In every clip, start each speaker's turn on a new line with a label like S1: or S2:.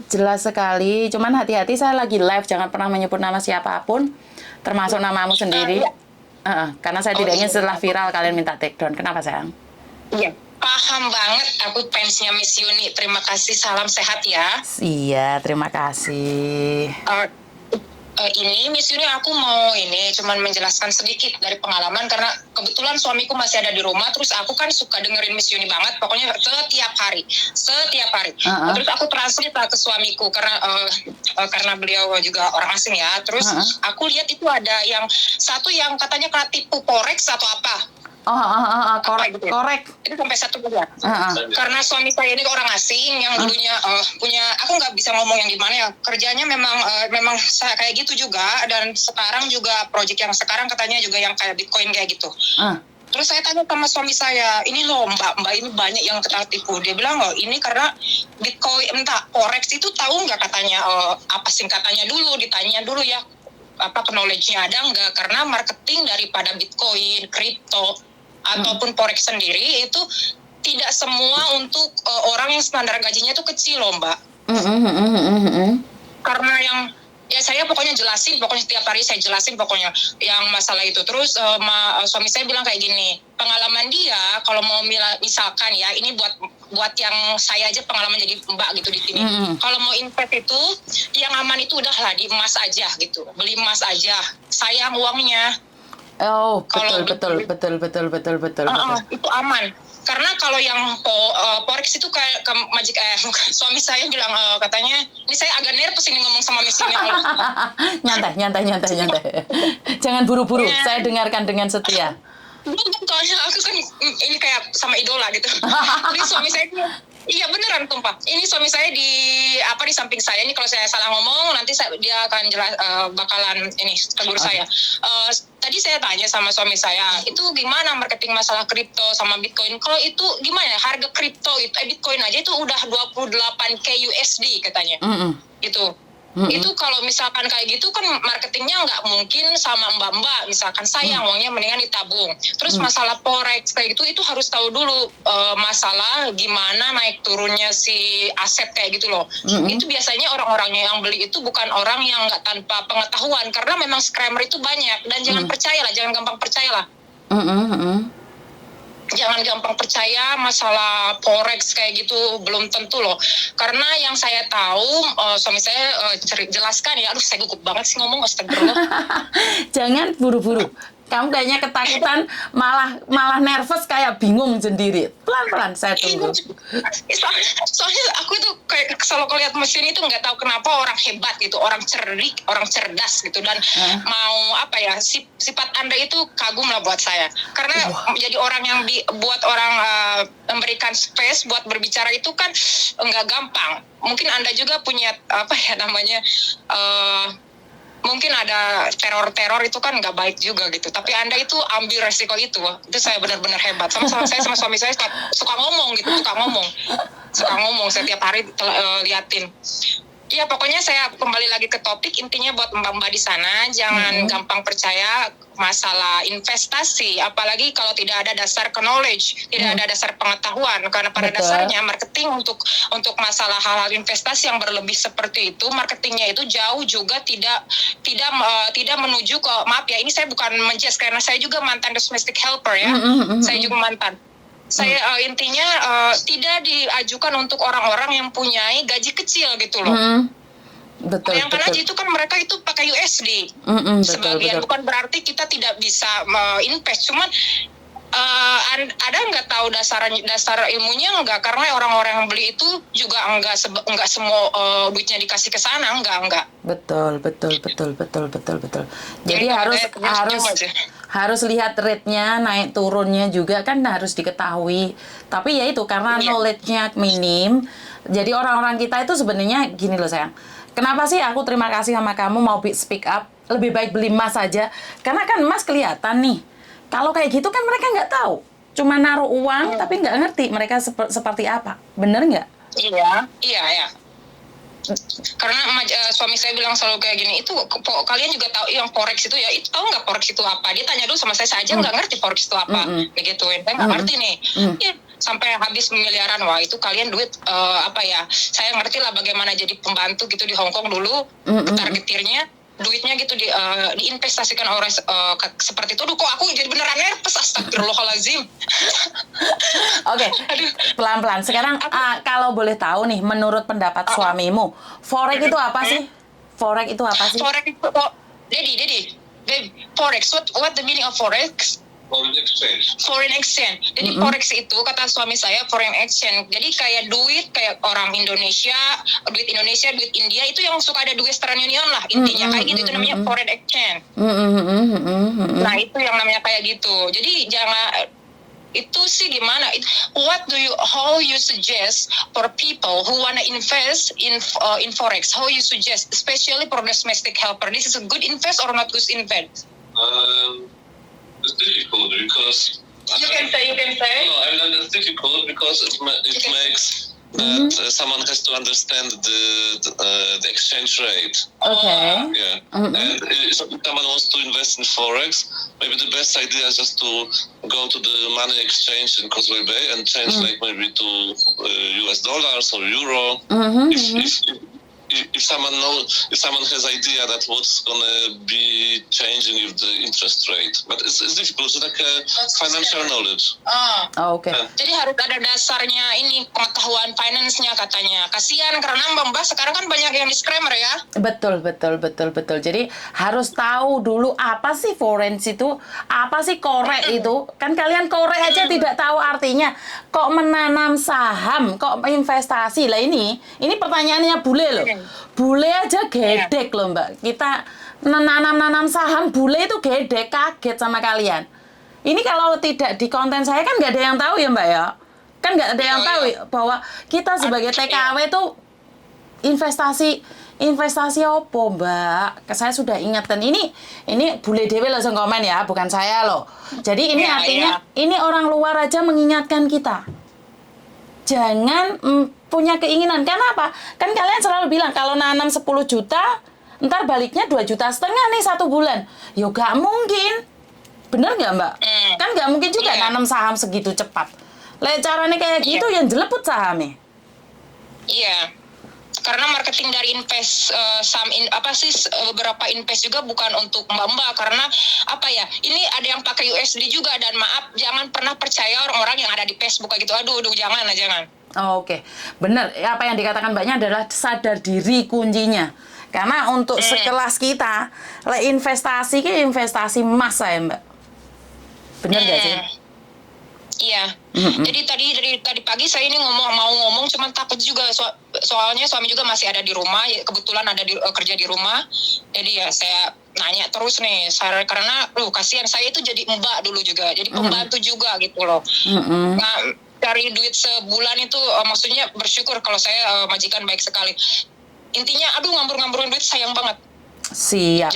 S1: Jelas sekali. Cuman hati-hati, saya lagi live, jangan pernah menyebut nama siapapun, termasuk namamu sendiri.
S2: Iya.
S1: Karena saya
S2: Oh
S1: tidak ingin
S2: iya.
S1: setelah viral kalian minta take down. Kenapa sayang?
S2: Iya. Paham banget, aku fansnya Miss Yuni. Terima kasih, salam sehat ya.
S1: Iya, terima kasih.
S2: Ini Miss Yuni, aku mau ini cuman menjelaskan sedikit dari pengalaman karena kebetulan suamiku masih ada di rumah, terus aku kan suka dengerin Miss Yuni banget, pokoknya setiap hari. Terus aku translate lah ke suamiku karena beliau juga orang asing ya. Terus aku lihat itu ada yang satu yang katanya kena tipu forex atau apa.
S1: Korek,
S2: Gitu ya?
S1: korek.
S2: Itu sampai 1 bulan. Karena suami saya ini orang asing yang dulunya punya, aku nggak bisa ngomong yang gimana ya, kerjanya memang saya kayak gitu juga, dan sekarang juga project yang sekarang katanya juga yang kayak Bitcoin kayak gitu. Terus saya tanya sama suami saya, ini loh mbak ini banyak yang kena tipu. Dia bilang, oh ini karena Bitcoin, entah forex itu tahu nggak katanya, apa singkatannya dulu, ditanya dulu ya, apa knowledge-nya ada nggak, karena marketing daripada Bitcoin, kripto, ataupun forex sendiri itu tidak semua untuk orang yang standar gajinya itu kecil loh mbak. Karena yang ya saya pokoknya jelasin, pokoknya setiap hari saya jelasin pokoknya yang masalah itu. Terus suami saya bilang kayak gini, pengalaman dia kalau mau misalkan ya, ini buat yang saya aja pengalaman jadi mbak gitu di sini. Kalau mau invest itu yang aman itu udahlah di emas aja gitu, beli emas aja, sayang uangnya.
S1: Oh,
S2: Kalau
S1: betul.
S2: itu aman. Karena kalau yang forex itu kayak suami saya bilang katanya, ini saya agak nervous ini ngomong sama Miss ini.
S1: Nyantai. Jangan buru-buru, saya dengarkan dengan setia.
S2: Soalnya aku kan ini kayak sama idola gitu. Jadi suami saya, iya beneran tumpah. Ini suami saya di samping saya ini, kalau saya salah ngomong nanti dia akan bakalan ini tegur saya. Tadi saya tanya sama suami saya, itu gimana marketing masalah kripto sama Bitcoin? Kalau itu gimana ya, harga kripto itu Bitcoin aja itu udah 28K USD katanya. Gitu. Itu kalau misalkan kayak gitu kan marketingnya nggak mungkin sama mbak-mbak, misalkan sayang uangnya mendingan ditabung. Terus masalah forex kayak gitu, itu harus tahu dulu masalah gimana naik turunnya si aset kayak gitu loh. Itu biasanya orang-orangnya yang beli itu bukan orang yang nggak tanpa pengetahuan, karena memang scammer itu banyak, dan jangan gampang percayalah. Jangan gampang percaya masalah forex kayak gitu, belum tentu loh. Karena yang saya tahu, suami saya jelaskan ya, aduh saya gugup banget sih ngomong, astagfirullah.
S1: Jangan buru-buru. Kamu kayaknya ketakutan, malah nervous, kayak bingung sendiri. Pelan-pelan saya tunggu.
S2: Soalnya aku tuh kayak selalu lihat mesin itu nggak tahu kenapa orang hebat gitu, orang cerdik, orang cerdas gitu, dan mau apa ya, sifat Anda itu kagum lah buat saya. Karena jadi orang yang buat orang memberikan space buat berbicara itu kan nggak gampang. Mungkin Anda juga punya apa ya namanya, mungkin ada teror itu kan nggak baik juga gitu, tapi Anda itu ambil resiko itu saya benar-benar hebat. Saya sama suami saya suka ngomong setiap hari liatin. Ya pokoknya saya kembali lagi ke topik, intinya buat mbak-mbak di sana, jangan gampang percaya masalah investasi, apalagi kalau tidak ada dasar knowledge, tidak ada dasar pengetahuan. Karena pada dasarnya marketing untuk masalah hal-hal investasi yang berlebih seperti itu, marketingnya itu jauh juga tidak menuju ke, maaf ya, ini saya bukan menjudge karena saya juga mantan domestic helper ya, saya juga mantan. Saya intinya tidak diajukan untuk orang-orang yang punya gaji kecil gitu loh. Bayangkan aja, itu kan mereka itu pakai USD sebagian. Bukan berarti kita tidak bisa invest, cuman ada nggak tahu dasar ilmunya nggak, karena orang-orang yang beli itu juga nggak semua duitnya dikasih ke sana, enggak.
S1: Betul. Jadi harus lihat rate-nya, naik turunnya juga kan harus diketahui. Tapi ya itu karena knowledge-nya minim. Jadi orang-orang kita itu sebenarnya gini loh sayang. Kenapa sih aku terima kasih sama kamu mau speak up? Lebih baik beli emas aja. Karena kan emas kelihatan nih. Kalau kayak gitu kan mereka nggak tahu. Cuma naruh uang tapi nggak ngerti mereka seperti apa. Bener nggak? Iya.
S2: Karena suami saya bilang selalu kayak gini, itu kalian juga tahu yang forex itu ya, itu tahu nggak forex itu apa? Dia tanya dulu sama saya aja nggak ngerti forex itu apa, begituin. Saya nggak ngerti nih. Ya, sampai habis miliaran. Wah, itu kalian duit saya ngerti lah bagaimana jadi pembantu gitu di Hong Kong dulu, targetirnya duitnya gitu diinvestasikan orang seperti itu. Duh, kok aku jadi beneran nervous, astagfirullahalazim.
S1: Oke, pelan-pelan. Sekarang kalau boleh tahu nih, menurut pendapat suamimu, forex itu apa sih? Forex itu apa sih?
S2: Forex itu, Dedi, forex. What the meaning of forex? Foreign exchange. Jadi forex itu kata suami saya foreign exchange. Jadi kayak duit kayak orang Indonesia, duit India itu yang suka ada duit Western Union lah intinya. Kayak gitu itu namanya foreign exchange. Nah, itu yang namanya kayak gitu. Jadi jangan itu sih gimana? How you suggest for people who wanna invest in forex? How you suggest, especially for domestic helper? This is a good invest or not good invest?
S3: It's difficult because
S2: You can say.
S3: no, I mean it's difficult because it makes that someone has to understand the exchange rate.
S1: Okay.
S3: Yeah, and if someone wants to invest in forex, maybe the best idea is just to go to the money exchange in Causeway Bay and change like maybe to US dollars or euro. If someone has idea that what's gonna be changing with the interest rate, but it's difficult. It's like a financial knowledge.
S1: Oke.
S2: Jadi harus ada dasarnya ini pengetahuan finance-nya katanya. Kasihan karena Mbak sekarang kan banyak yang disclaimer ya.
S1: Betul. Jadi harus tahu dulu apa sih forex itu, apa sih korek itu. Kan kalian korek aja tidak tahu artinya. Kok menanam saham, kok investasi lah ini pertanyaannya bule loh. Bule aja gedek loh Mbak. Kita nanam saham bule itu gedek, kaget sama kalian. Ini kalau tidak di konten saya kan nggak ada yang tahu ya Mbak ya. Kan nggak ada yang tahu bahwa kita sebagai TKW itu investasi apa Mbak? Saya sudah ingatkan ini bule dewe langsung komen ya, bukan saya loh. Jadi ini artinya ini orang luar aja mengingatkan kita. Jangan punya keinginan. Kenapa? Kan kalian selalu bilang kalau nanam 10 juta, ntar baliknya 2,5 juta nih 1 bulan. Ya gak mungkin. Bener gak Mbak? Kan gak mungkin juga nanam saham segitu cepat. Caranya kayak gitu yang jeleput sahamnya.
S2: Iya. Karena marketing dari invest beberapa invest juga bukan untuk mbak-mbak, karena ini ada yang pakai USD juga, dan maaf jangan pernah percaya orang-orang yang ada di Facebook kayak gitu. Aduh jangan.
S1: Oke. Benar, apa yang dikatakan Mbaknya adalah sadar diri kuncinya. Karena untuk sekelas kita, investasi emas ya Mbak. Benar nggak sih?
S2: Iya. Jadi tadi pagi saya ini mau ngomong cuman takut juga soalnya suami juga masih ada di rumah, kebetulan ada kerja di rumah. Jadi ya saya nanya terus nih, karena kasihan saya itu jadi mbak dulu juga, jadi pembantu juga gitu loh. Nah, cari duit sebulan itu maksudnya bersyukur kalau saya majikan baik sekali. Intinya ngambur-ngamburin duit sayang banget.
S1: Siap.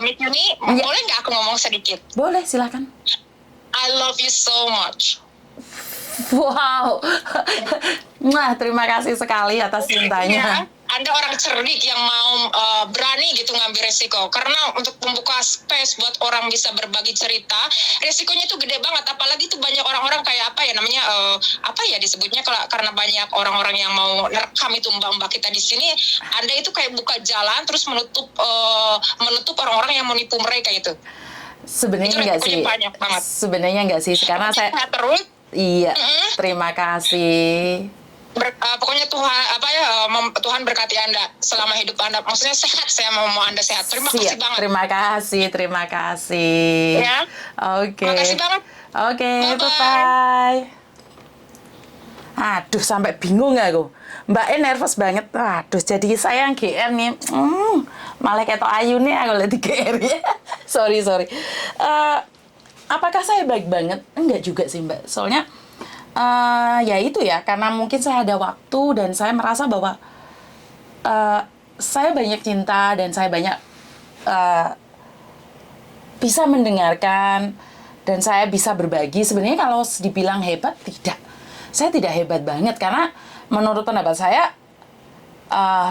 S2: Miss Yuni, boleh nggak aku ngomong sedikit?
S1: Boleh, silakan.
S2: I love you so much.
S1: Wow. Nah, terima kasih sekali atas cintanya.
S2: Anda orang cerdik yang mau berani gitu ngambil resiko. Karena untuk membuka space buat orang bisa berbagi cerita, resikonya itu gede banget. Apalagi itu banyak orang-orang kayak disebutnya karena banyak orang-orang yang mau nerekam itu mbak-mbak kita di sini. Anda itu kayak buka jalan terus menutup orang-orang yang menipu mereka itu.
S1: Sebenarnya enggak sih. Sebenarnya enggak sih. Karena saya
S2: terus.
S1: Iya. Terima kasih.
S2: Pokoknya Tuhan berkati Anda selama hidup Anda. Maksudnya sehat, saya mau Anda sehat. Terima kasih banget.
S1: Terima kasih.
S2: Ya.
S1: Oke.
S2: Terima kasih banget.
S1: Oke, bye-bye. Aduh, sampai bingung aku. Mbaknya nervous banget. Aduh, jadi saya yang GR nih. Malah kayak Ayu nih aku lihat di GR ya. Sorry. Apakah saya baik banget? Enggak juga sih, Mbak. Soalnya ya itu ya, karena mungkin saya ada waktu dan saya merasa bahwa saya banyak cinta dan saya banyak bisa mendengarkan dan saya bisa berbagi. Sebenarnya kalau dibilang hebat, tidak. Saya tidak hebat banget karena menurut pendapat saya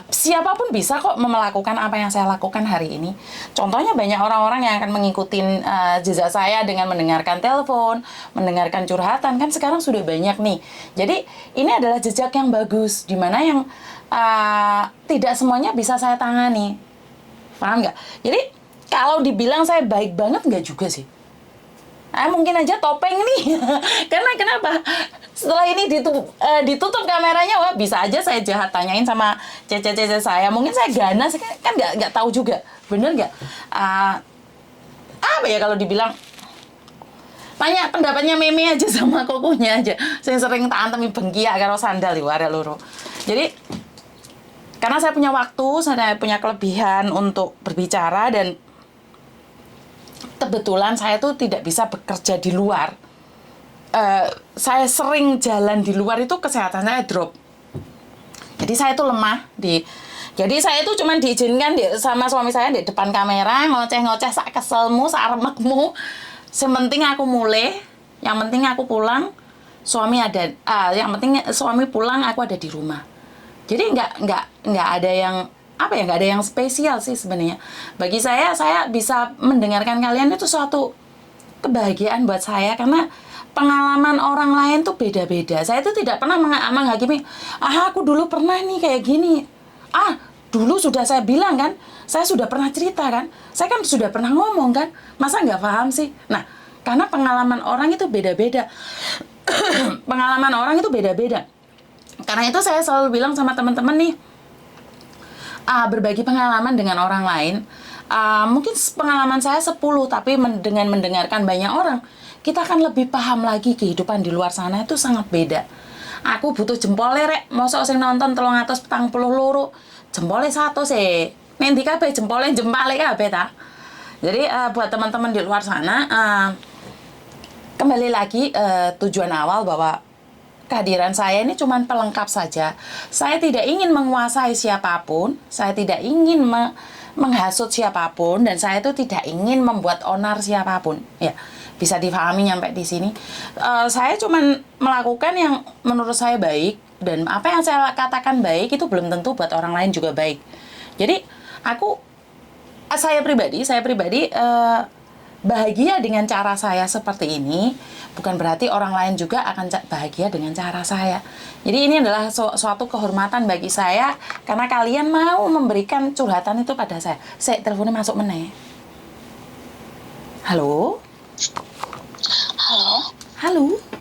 S1: siapapun bisa kok melakukan apa yang saya lakukan hari ini. Contohnya banyak orang-orang yang akan mengikuti jejak saya dengan mendengarkan telepon, mendengarkan curhatan, kan sekarang sudah banyak nih. Jadi ini adalah jejak yang bagus, di mana yang tidak semuanya bisa saya tangani. Paham nggak? Jadi kalau dibilang saya baik banget nggak juga sih. Mungkin aja topeng nih. Karena kenapa? Setelah ini ditutup kameranya, wah bisa aja saya jahat, tanyain sama cece-cece saya. Mungkin saya ganas, kan nggak tahu juga. Bener nggak? Apa ya kalau dibilang? Tanya pendapatnya Meme aja sama kokonya aja. Saya sering tak antemi bengkiak karo sandal ada loro. Jadi karena saya punya waktu, saya punya kelebihan untuk berbicara, dan kebetulan saya tuh tidak bisa bekerja di luar. Saya sering jalan di luar, itu kesehatan saya drop. Jadi saya tuh lemah jadi saya tuh cuman diizinkan sama suami saya di depan kamera ngoceh-ngoceh sak keselmu, sak remekmu. Sementing aku mulai, yang penting aku pulang, yang penting suami pulang, aku ada di rumah. Jadi nggak ada yang nggak ada yang spesial sih sebenarnya. Bagi saya bisa mendengarkan kalian itu suatu kebahagiaan buat saya, karena pengalaman orang lain tuh beda-beda. Saya tuh tidak pernah menghakimi, aku dulu pernah nih kayak gini. Dulu sudah saya bilang kan, saya sudah pernah cerita kan, saya kan sudah pernah ngomong kan, masa nggak paham sih? Nah, karena pengalaman orang itu beda-beda. Pengalaman orang itu beda-beda. Karena itu saya selalu bilang sama teman-teman nih, berbagi pengalaman dengan orang lain. Mungkin pengalaman saya 10, tapi dengan mendengarkan banyak orang, kita akan lebih paham lagi kehidupan di luar sana itu sangat beda. Aku butuh jempolnya rek, mosok sing nonton 342 jempolnya 1 sih. Nanti kabeh jempolnya jempale kabeh ta. Jadi buat teman-teman di luar sana, kembali lagi tujuan awal bahwa kehadiran saya ini cuma pelengkap saja. Saya tidak ingin menguasai siapapun, saya tidak ingin menghasut siapapun, dan saya itu tidak ingin membuat onar siapapun. Ya, bisa difahami nyampe di sini. Saya cuma melakukan yang menurut saya baik, dan apa yang saya katakan baik itu belum tentu buat orang lain juga baik. Jadi saya pribadi bahagia dengan cara saya seperti ini, bukan berarti orang lain juga akan bahagia dengan cara saya. Jadi ini adalah suatu kehormatan bagi saya, karena kalian mau memberikan curhatan itu pada saya. Teleponnya masuk meneh. Halo?
S2: Halo?
S1: Halo?